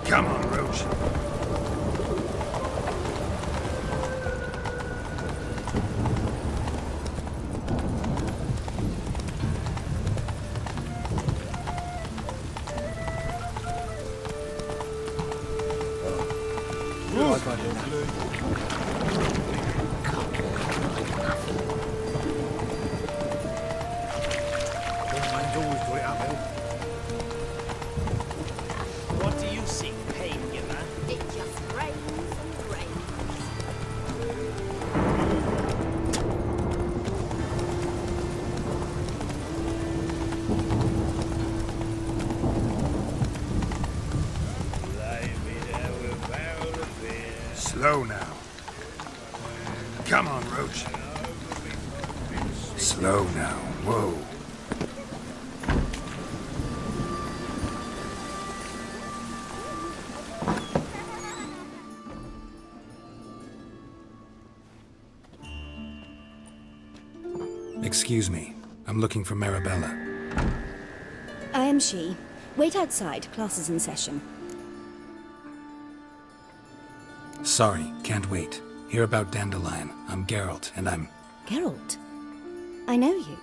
Come on, Roach. What do you see, pain giver? It just rains and rains. Slow now. Come on, Roach. Slow now. Whoa. Excuse me. I'm looking for Marabella. I am she. Wait outside. Class is in session. Sorry, can't wait. Hear about Dandelion. I'm Geralt, and I'm... Geralt? I know you.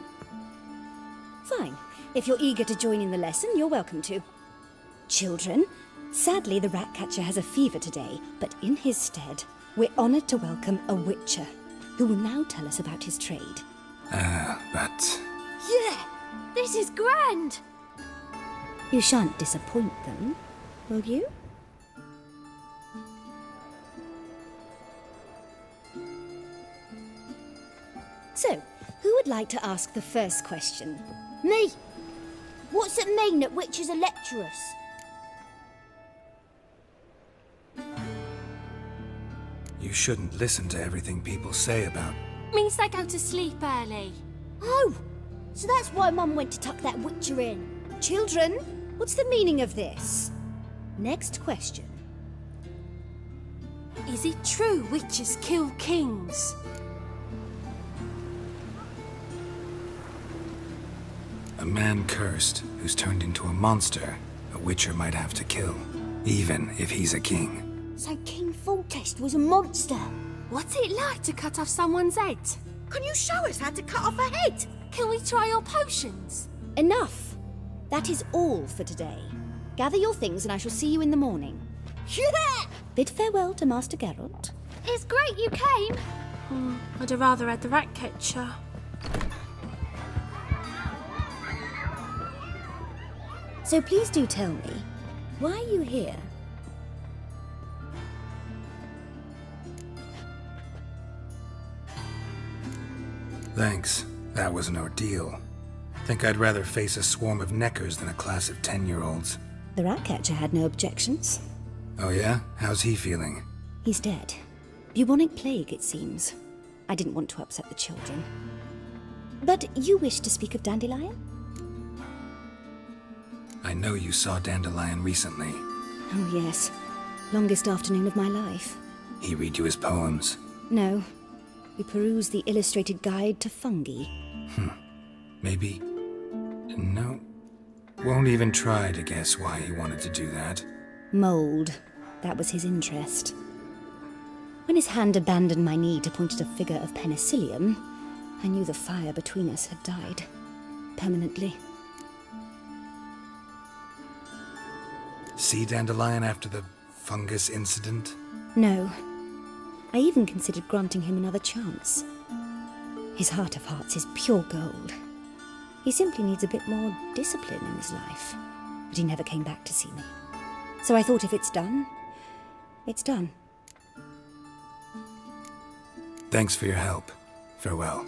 Fine. If you're eager to join in the lesson, you're welcome to. Children, sadly the Ratcatcher has a fever today, but in his stead, we're honored to welcome a Witcher, who will now tell us about his trade. But... Yeah, this is grand. You shan't disappoint them, will you? So, who would like to ask the first question? Me. What's it mean that witches are lecturers? You shouldn't listen to everything people say about... Means they go to sleep early. Oh, so that's why Mum went to tuck that witcher in. Children, what's the meaning of this? Next question. Is it true witches kill kings? A man cursed who's turned into a monster, a Witcher might have to kill, even if he's a king. So King Foltest was a monster. What's it like to cut off someone's head? Can you show us how to cut off a head? Can we try your potions? Enough. That is all for today. Gather your things and I shall see you in the morning. Yeah! Bid farewell to Master Geralt. It's great you came. I'd have rather had the Ratcatcher. So please do tell me, why are you here? Thanks. That was an ordeal. Think I'd rather face a swarm of neckers than a class of 10-year-olds. The Ratcatcher had no objections. Oh yeah? How's he feeling? He's dead. Bubonic plague, it seems. I didn't want to upset the children. But you wish to speak of Dandelion? I know you saw Dandelion recently. Oh yes. Longest afternoon of my life. He read you his poems. No. We perused the illustrated guide to fungi. Maybe... No. Won't even try to guess why he wanted to do that. Mold. That was his interest. When his hand abandoned my knee to point at a figure of penicillium, I knew the fire between us had died. Permanently. See Dandelion after the fungus incident? No. I even considered granting him another chance. His heart of hearts is pure gold. He simply needs a bit more discipline in his life. But he never came back to see me. So I thought if it's done, it's done. Thanks for your help. Farewell.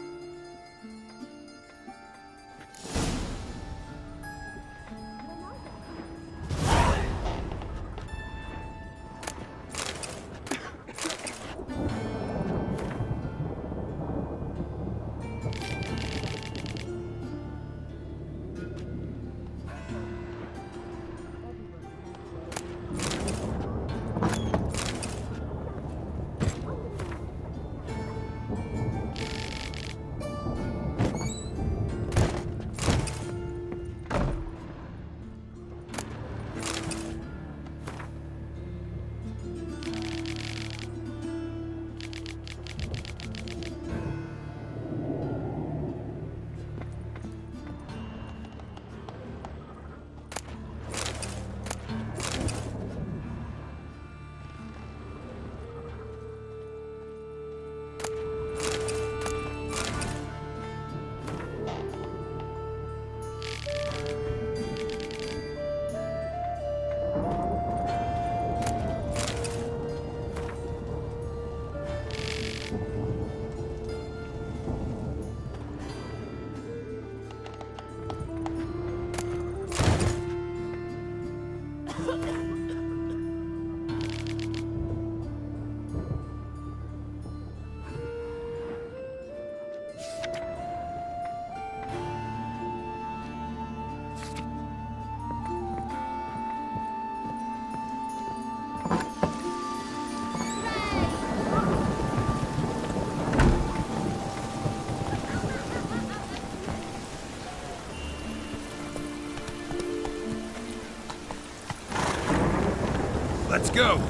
Let's go!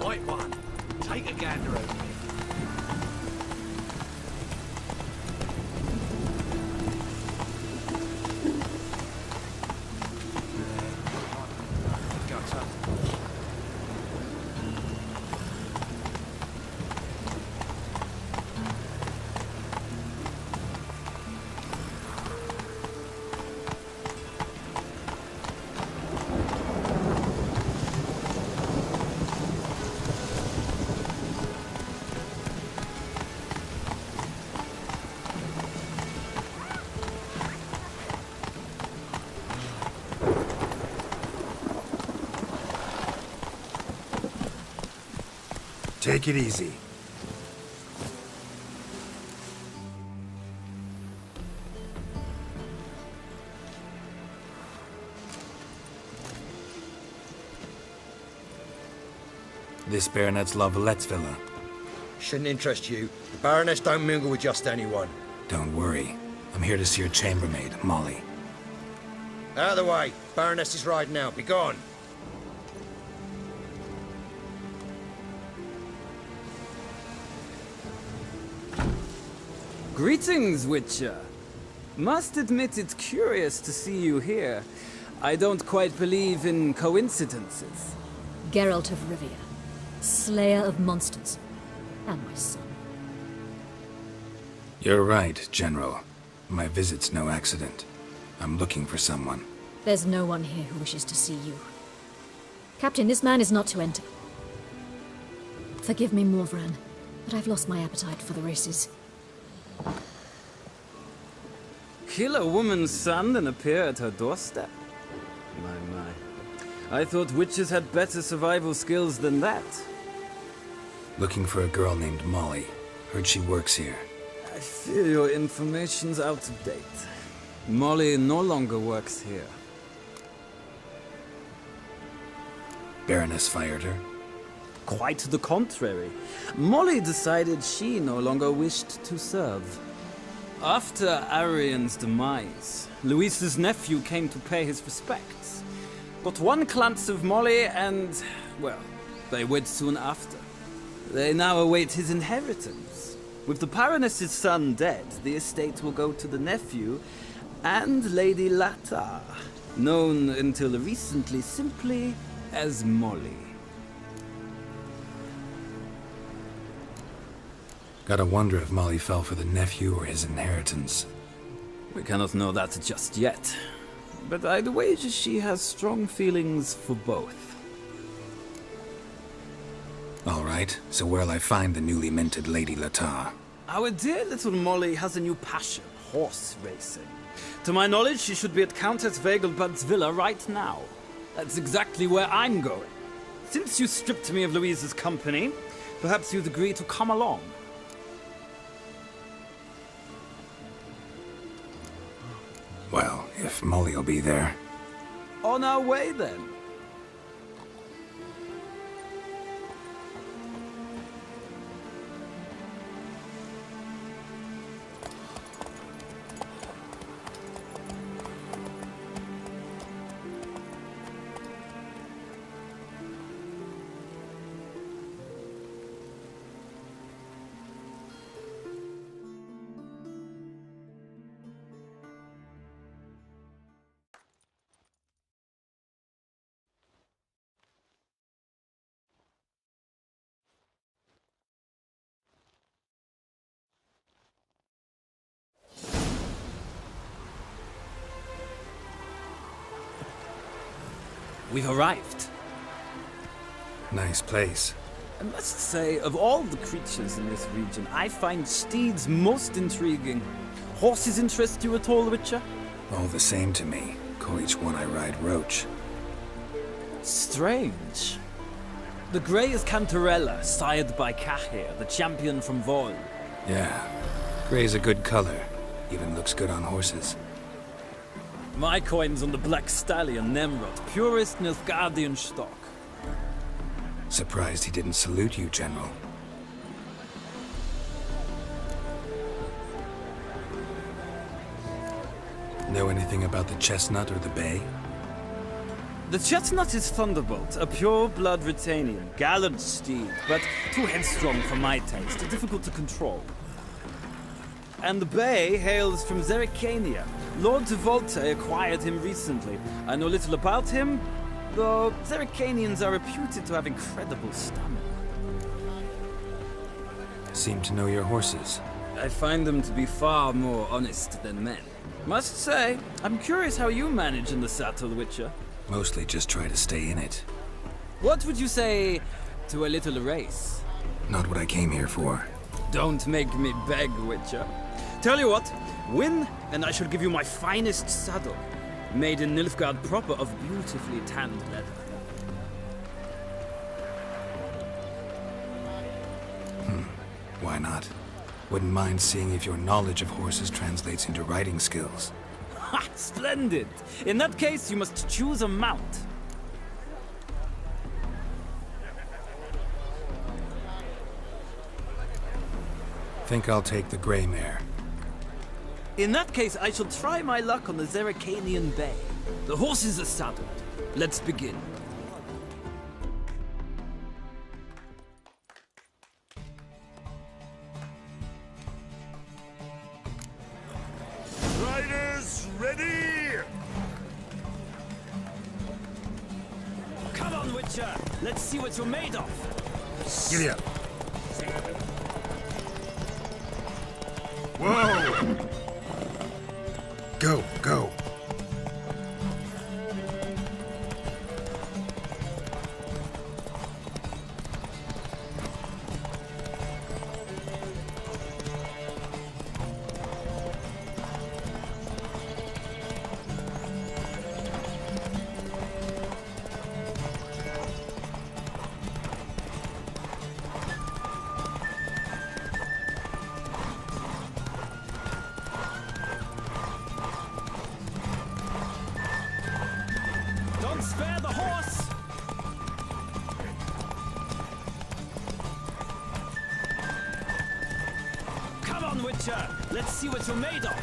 Right one. Take a gander over me. Gutter. Take it easy. This Baronet's La Vallette's villa. Shouldn't interest you. The Baroness don't mingle with just anyone. Don't worry. I'm here to see your chambermaid, Molly. Out of the way. Baroness is riding out. Be gone. Greetings, Witcher. Must admit it's curious to see you here. I don't quite believe in coincidences. Geralt of Rivia, slayer of monsters, and my son. You're right, General. My visit's no accident. I'm looking for someone. There's no one here who wishes to see you. Captain, this man is not to enter. Forgive me, Morvran, but I've lost my appetite for the races. Kill a woman's son and appear at her doorstep? My. I thought witches had better survival skills than that. Looking for a girl named Molly. Heard she works here. I fear your information's out of date. Molly no longer works here. Baroness fired her. Quite the contrary. Molly decided she no longer wished to serve. After Arian's demise, Luis's nephew came to pay his respects. Got one glance of Molly and, well, they wed soon after. They now await his inheritance. With the Baroness's son dead, the estate will go to the nephew and Lady Latar, known until recently simply as Molly. Gotta wonder if Molly fell for the nephew or his inheritance. We cannot know that just yet, but I'd wager she has strong feelings for both. All right, so where'll I find the newly minted Lady Latar? Our dear little Molly has a new passion, horse racing. To my knowledge, she should be at Countess Vegelbud's villa right now. That's exactly where I'm going. Since you stripped me of Louise's company, perhaps you'd agree to come along. Well, if Molly'll be there. On our way, then. We've arrived. Nice place. I must say, of all the creatures in this region, I find steeds most intriguing. Horses interest you at all, Witcher? All the same to me. Call each one I ride Roach. Strange. The grey is Cantarella, sired by Cahir, the champion from Vol. Yeah. Gray's a good color. Even looks good on horses. My coin's on the Black Stallion Nemrod, purest Nilfgaardian stock. Surprised he didn't salute you, General. Know anything about the chestnut or the bay? The chestnut is Thunderbolt, a pure-blood Britannian, gallant steed, but too headstrong for my taste, difficult to control. And the bay hails from Zerrikania. Lord de Volte acquired him recently. I know little about him, though Zerrikanians are reputed to have incredible stamina. Seem to know your horses. I find them to be far more honest than men. Must say, I'm curious how you manage in the saddle, Witcher. Mostly just try to stay in it. What would you say to a little race? Not what I came here for. Don't make me beg, Witcher. Tell you what, win, and I shall give you my finest saddle, made in Nilfgaard proper of beautifully tanned leather. Why not? Wouldn't mind seeing if your knowledge of horses translates into riding skills. Ha! Splendid! In that case, you must choose a mount. Think I'll take the gray mare. In that case, I shall try my luck on the Zerrikanian Bay. The horses are saddled. Let's begin. Riders, ready! Come on, Witcher! Let's see what you're made of! Giddy up. Whoa! Go, go. Don't spare the horse! Come on, Witcher! Let's see what you're made of!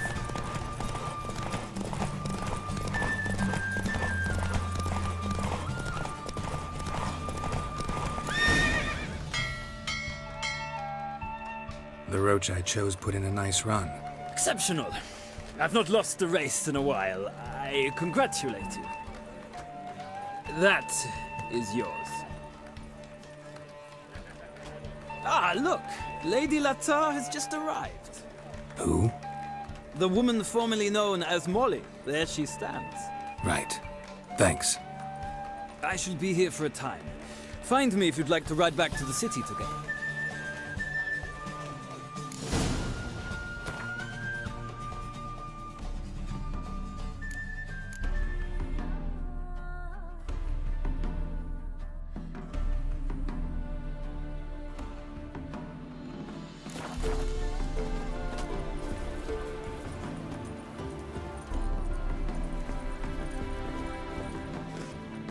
The roach I chose put in a nice run. Exceptional. I've not lost a race in a while. I congratulate you. That is yours. Ah, look! Lady Latar has just arrived. Who? The woman formerly known as Molly. There she stands. Right. Thanks. I shall be here for a time. Find me if you'd like to ride back to the city together.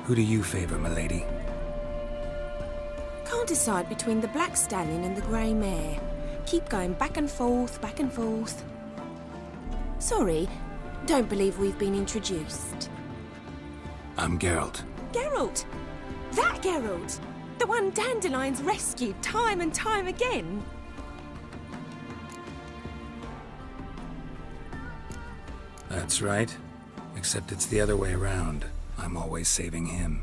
Who do you favor, milady? Can't decide between the Black Stallion and the Grey Mare. Keep going back and forth, back and forth. Sorry, don't believe we've been introduced. I'm Geralt. Geralt! That Geralt! The one Dandelion's rescued time and time again! That's right. Except it's the other way around. I'm always saving him.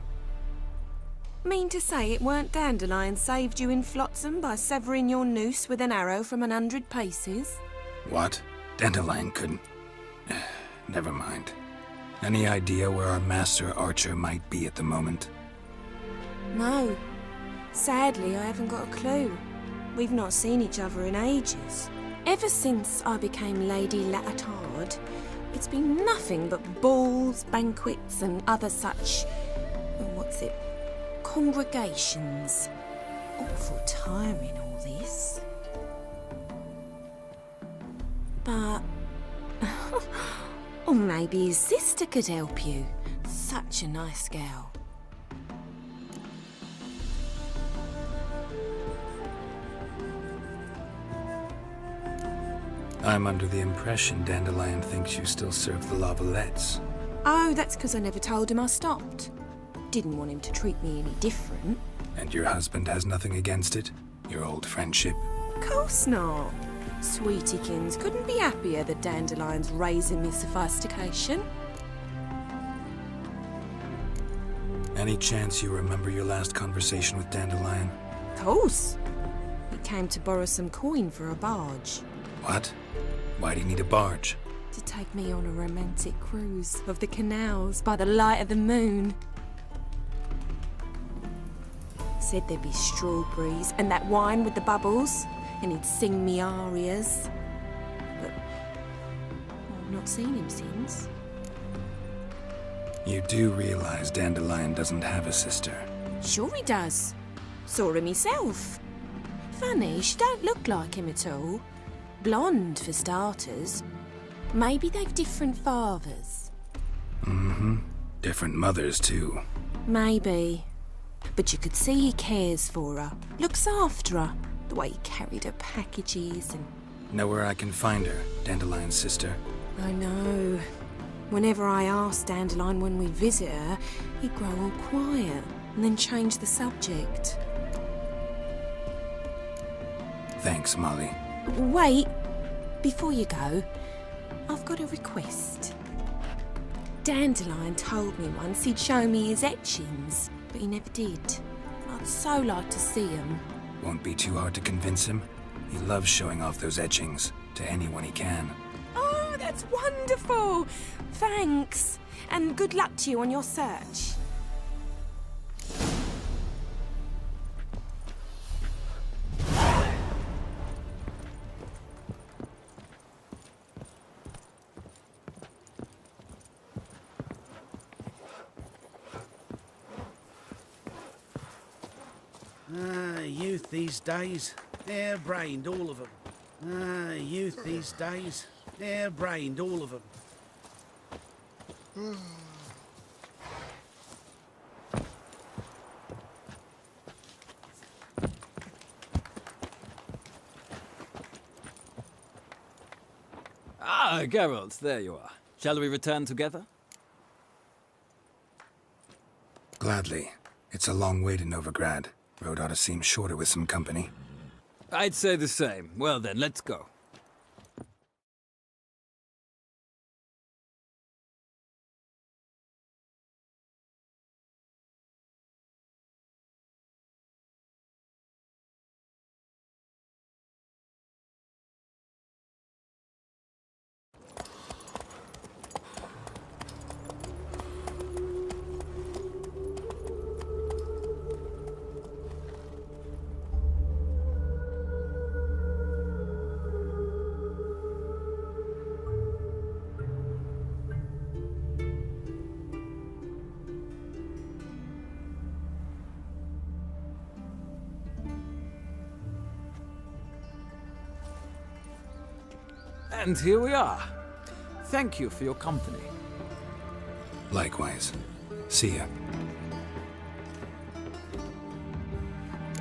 Mean to say it weren't Dandelion saved you in Flotsam by severing your noose with an arrow from 100 paces? What? Dandelion couldn't... Never mind. Any idea where our master archer might be at the moment? No. Sadly, I haven't got a clue. We've not seen each other in ages. Ever since I became Lady Latard, it's been nothing but balls, banquets, and other such... congregations. Awful tiring, all this. maybe his sister could help you. Such a nice girl. I'm under the impression Dandelion thinks you still serve the Lavalettes. Oh, that's because I never told him I stopped. Didn't want him to treat me any different. And your husband has nothing against it? Your old friendship? Of course not. Sweetiekins couldn't be happier that Dandelion's raising me sophistication. Any chance you remember your last conversation with Dandelion? Of course. He came to borrow some coin for a barge. What? Why do you need a barge? To take me on a romantic cruise of the canals by the light of the moon. Said there'd be strawberries and that wine with the bubbles, and he'd sing me arias. But I've not seen him since. You do realize Dandelion doesn't have a sister? Sure he does. Saw him myself. Funny, she don't look like him at all. Blonde, for starters. Maybe they've different fathers. Mm-hmm. Different mothers, too. Maybe. But you could see he cares for her. Looks after her. The way he carried her packages and... Know where I can find her, Dandelion's sister? I know. Whenever I asked Dandelion when we'd visit her, he'd grow all quiet and then change the subject. Thanks, Molly. Wait. Before you go, I've got a request. Dandelion told me once he'd show me his etchings, but he never did. I'd so like to see them. Won't be too hard to convince him. He loves showing off those etchings to anyone he can. Oh, that's wonderful! Thanks. And good luck to you on your search. Youth these days, hair-brained, all of them. Youth these days, hair-brained, all of them. Ah, Geralt, there you are. Shall we return together? Gladly. It's a long way to Novigrad. Road ought to seem shorter with some company. I'd say the same. Well then, let's go. And here we are. Thank you for your company. Likewise. See ya.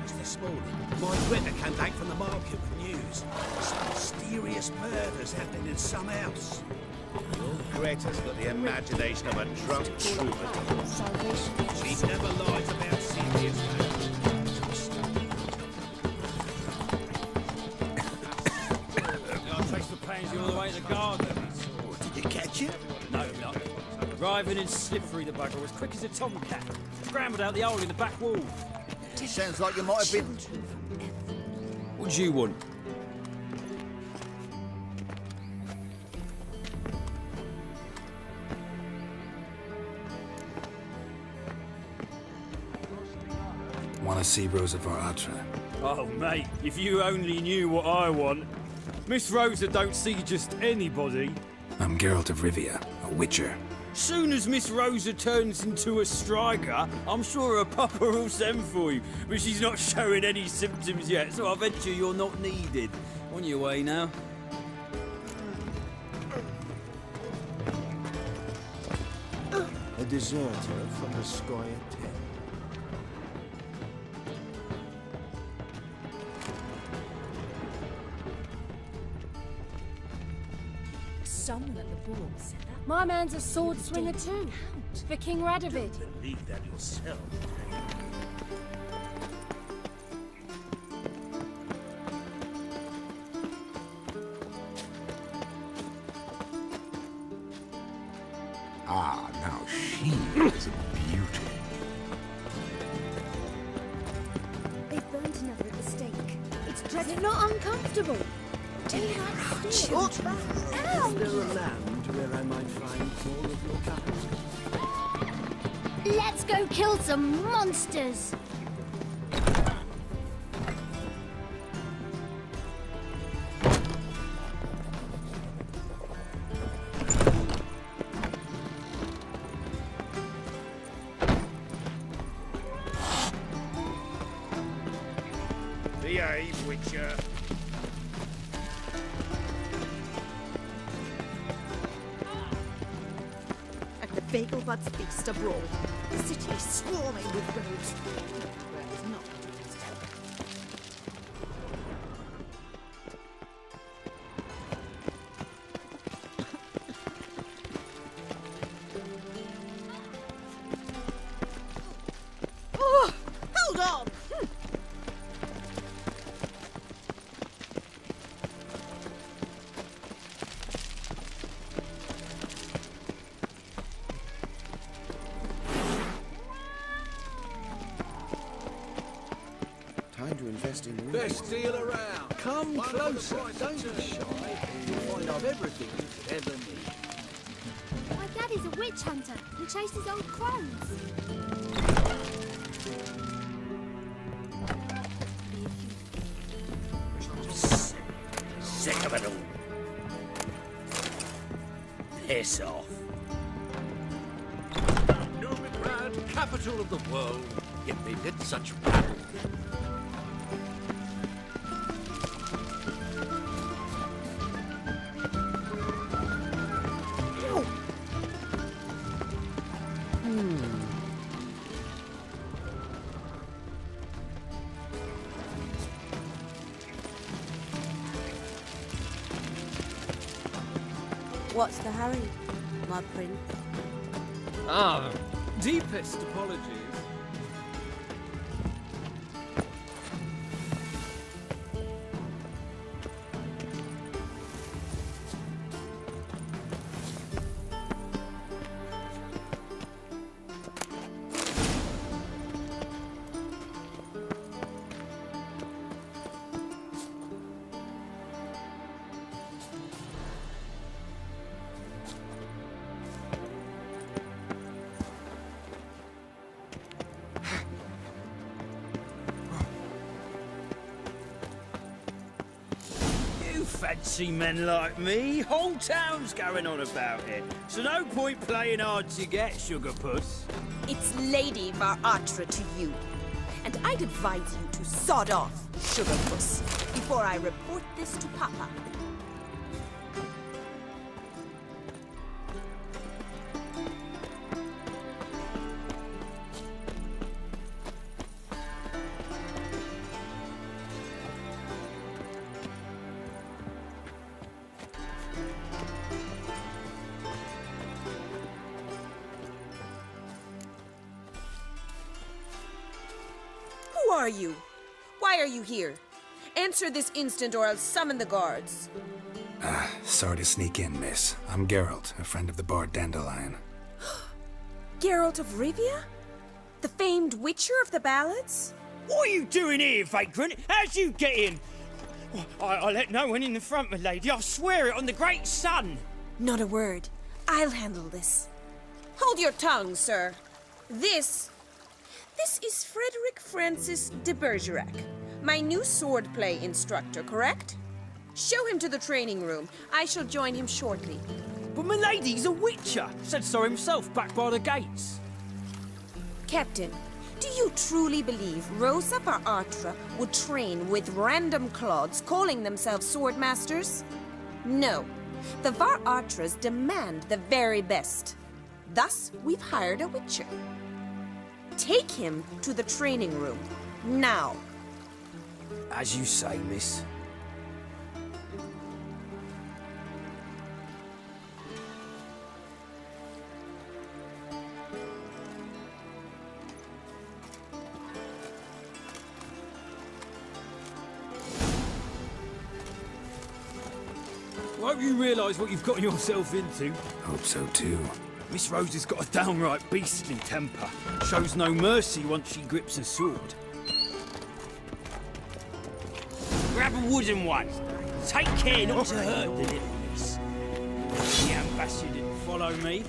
Just this morning, my Twitter came back from the market with news. Some mysterious murders happening in some house. Your Greta's got the imagination of a drunk troubadour. She never lies about serious matters. You all the way to the garden. Did you catch it? No, not. Arriving in slippery the bugger as quick as a tomcat. Scrambled out the hole in the back wall. Sounds like you might have been... What do you want? Want to see Rosa Atra? Oh, mate, if you only knew what I want. Miss Rosa don't see just anybody. I'm Geralt of Rivia, a witcher. Soon as Miss Rosa turns into a striker, I'm sure her papa will send for you. But she's not showing any symptoms yet, so I venture you're not needed. On your way now. deserter from the Squire tent. Someone at the ball said that. My man's a sword swinger too. For King Radovid. Believe that yourself. Ah, now she is a beauty. They've burnt another at the stake. It's dreadful. Not uncomfortable. Do you like Is there a land where I might find more of your capital? Let's go kill some monsters! Behave, Witcher. At the Bagelbud's feast abroad, the city is swarming with rogues. Whereas not Oh, hold on! Time to invest in real Best deal around. Come closer, don't be shy. You'll find I've everything you could ever need. My daddy's a witch hunter. He chases old crones. Sick of it all. Piss off. Novigrad, capital of the world, yet they did such rabble. What's the hurry, my prince? Ah, deepest apologies. Fancy men like me, whole town's going on about it. So no point playing hard to get, sugar puss. It's Lady Varatra to you. And I'd advise you to sod off, sugarpuss, before I report this to Papa. Who are you? Why are you here? Answer this instant or I'll summon the guards. Sorry to sneak in, miss. I'm Geralt, a friend of the bard Dandelion. Geralt of Rivia? The famed witcher of the ballads? What are you doing here, vagrant? How'd you get in? I let no one in the front, my lady. I swear it on the great sun. Not a word. I'll handle this. Hold your tongue, sir. This is Frederick Francis de Bergerac, my new swordplay instructor, correct? Show him to the training room. I shall join him shortly. But my lady's a witcher. Said so himself back by the gates. Captain, do you truly believe Rosa Varatra would train with random clods calling themselves swordmasters? No. The Varatras demand the very best. Thus, we've hired a witcher. Take him to the training room, now. As you say, miss. Hope you realise what you've gotten yourself into. Hope so too. Miss Rose has got a downright beastly temper. Shows no mercy once she grips a sword. Grab a wooden one. Take care not to hurt the little miss. The ambassador didn't follow me.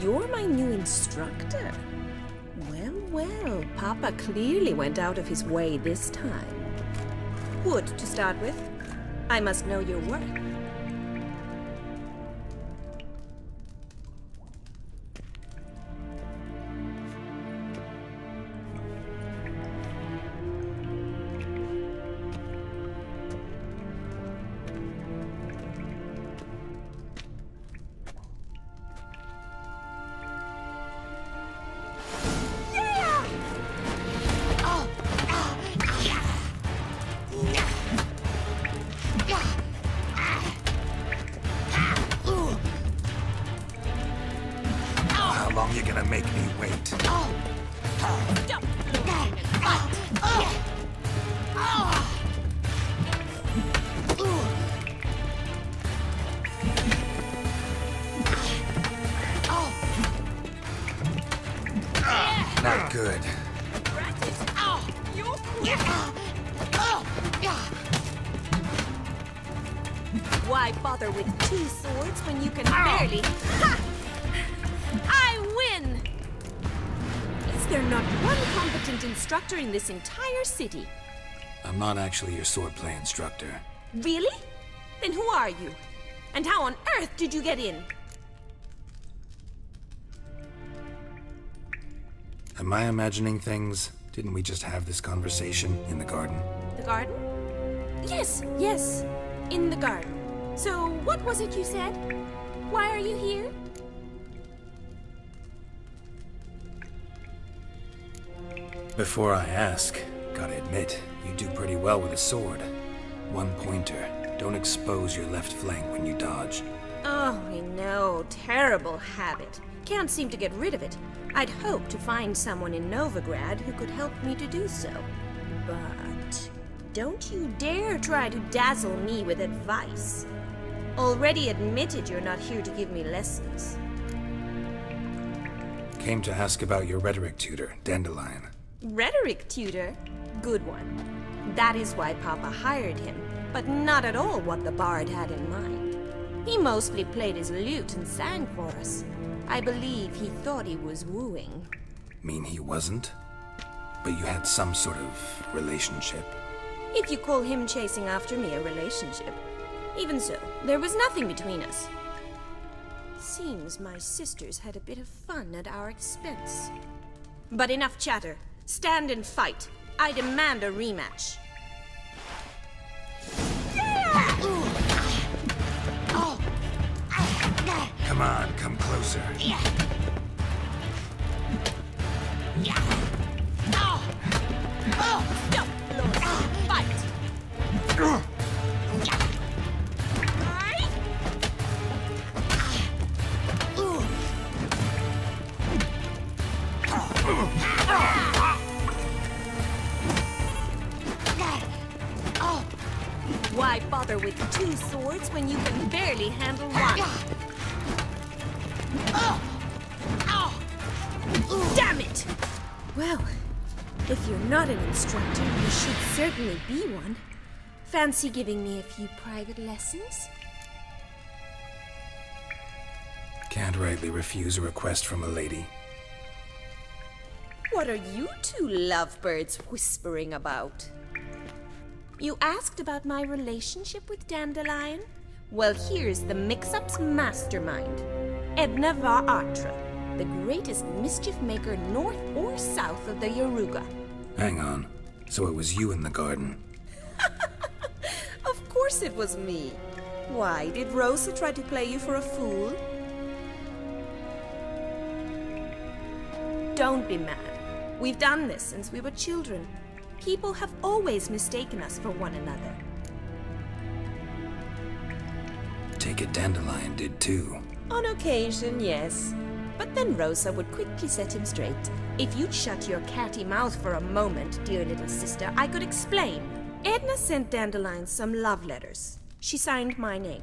You're my new instructor. Well, well, Papa clearly went out of his way this time. Wood, to start with. I must know your worth. How long you gonna make me wait? Not good. Why bother with two swords when you can barely... Ha! I win! Is there not one competent instructor in this entire city? I'm not actually your swordplay instructor. Really? Then who are you? And how on earth did you get in? Am I imagining things? Didn't we just have this conversation in the garden? The garden? Yes, yes, in the garden. So, what was it you said? Why are you here? Before I ask, gotta admit, you do pretty well with a sword. One pointer. Don't expose your left flank when you dodge. Oh, I know. Terrible habit. Can't seem to get rid of it. I'd hoped to find someone in Novigrad who could help me to do so. But don't you dare try to dazzle me with advice. Already admitted you're not here to give me lessons. Came to ask about your rhetoric tutor, Dandelion. Rhetoric tutor? Good one. That is why Papa hired him, but not at all what the bard had in mind. He mostly played his lute and sang for us. I believe he thought he was wooing. Mean he wasn't? But you had some sort of relationship? If you call him chasing after me a relationship. Even so, there was nothing between us. Seems my sisters had a bit of fun at our expense. But enough chatter. Stand and fight. I demand a rematch. Come on, come closer. Stop, Lord. Fight. Why bother with two swords when you can barely handle one? Damn it! Well, if you're not an instructor, you should certainly be one. Fancy giving me a few private lessons? Can't rightly refuse a request from a lady. What are you two lovebirds whispering about? You asked about my relationship with Dandelion? Well, here's the mix-up's mastermind. Edna Va Atra, the greatest mischief maker north or south of the Yaruga. Hang on. So it was you in the garden? Of course it was me. Why, did Rosa try to play you for a fool? Don't be mad. We've done this since we were children. People have always mistaken us for one another. Take it Dandelion did too. On occasion, yes. But then Rosa would quickly set him straight. If you'd shut your catty mouth for a moment, dear little sister, I could explain. Edna sent Dandelion some love letters. She signed my name.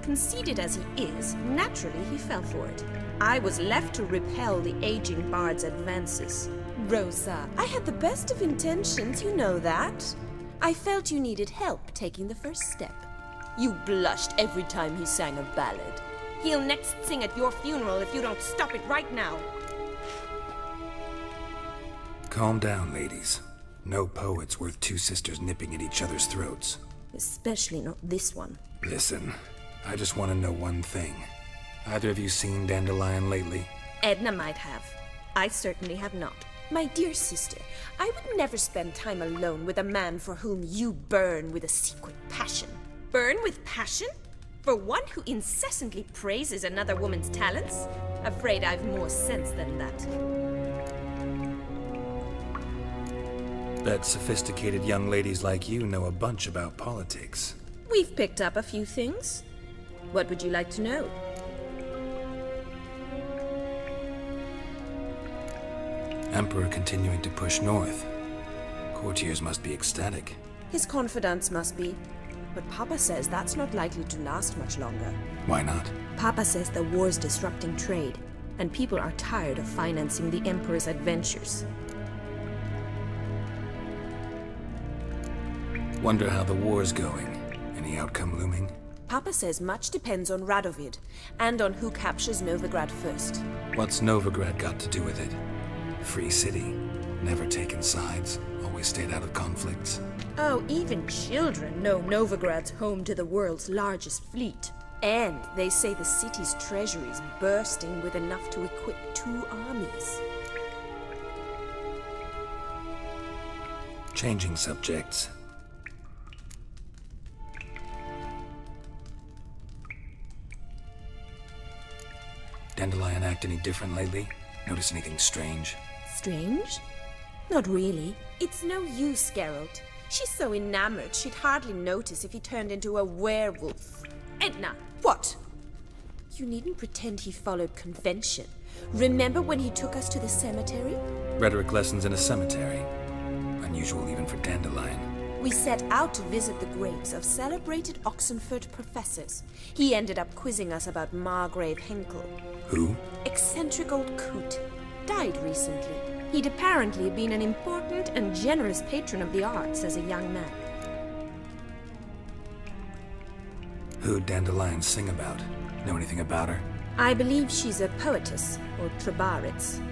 Conceited as he is, naturally he fell for it. I was left to repel the aging bard's advances. Rosa, I had the best of intentions, you know that. I felt you needed help taking the first step. You blushed every time he sang a ballad. He'll next sing at your funeral if you don't stop it right now. Calm down, ladies. No poet's worth two sisters nipping at each other's throats. Especially not this one. Listen, I just want to know one thing. Either of you seen Dandelion lately? Edna might have. I certainly have not. My dear sister, I would never spend time alone with a man for whom you burn with a secret passion. Burn with passion? For one who incessantly praises another woman's talents? Afraid I've more sense than that. Bet sophisticated young ladies like you know a bunch about politics. We've picked up a few things. What would you like to know? Emperor continuing to push north. Courtiers must be ecstatic. His confidants must be. But Papa says that's not likely to last much longer. Why not? Papa says the war's disrupting trade, and people are tired of financing the Emperor's adventures. Wonder how the war's going. Any outcome looming? Papa says much depends on Radovid, and on who captures Novigrad first. What's Novigrad got to do with it? Free city. Never taken sides. Always stayed out of conflicts. Oh, even children know Novigrad's home to the world's largest fleet. And they say the city's treasury is bursting with enough to equip 2 armies. Changing subjects. Dandelion act any different lately? Notice anything strange? Strange? Not really. It's no use, Geralt. She's so enamored she'd hardly notice if he turned into a werewolf. Edna! What? You needn't pretend he followed convention. Remember when he took us to the cemetery? Rhetoric lessons in a cemetery. Unusual even for Dandelion. We set out to visit the graves of celebrated Oxenford professors. He ended up quizzing us about Margrave Henkel. Who? Eccentric old coot. Died recently. He'd apparently been an important and generous patron of the arts as a young man. Who'd Dandelion sing about? Know anything about her? I believe she's a poetess, or trabaritz.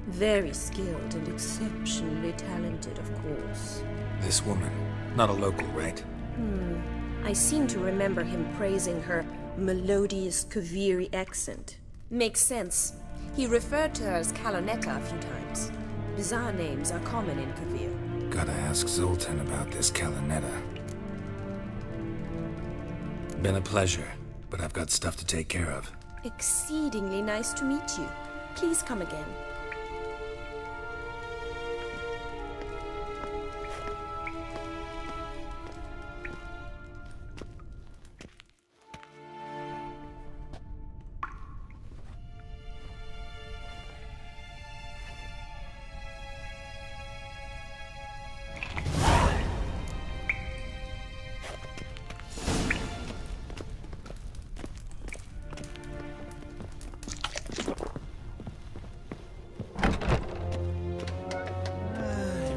Very skilled and exceptionally talented, of course. This woman. Not a local, right? I seem to remember him praising her melodious Kaviri accent. Makes sense. He referred to her as Kalonetta a few times. Bizarre names are common in Kavir. Gotta ask Zoltan about this Kalonetta. Been a pleasure, but I've got stuff to take care of. Exceedingly nice to meet you. Please come again.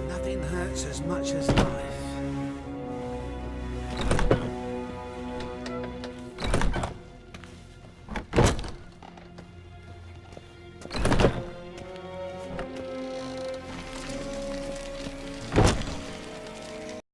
Nothing hurts as much as lying.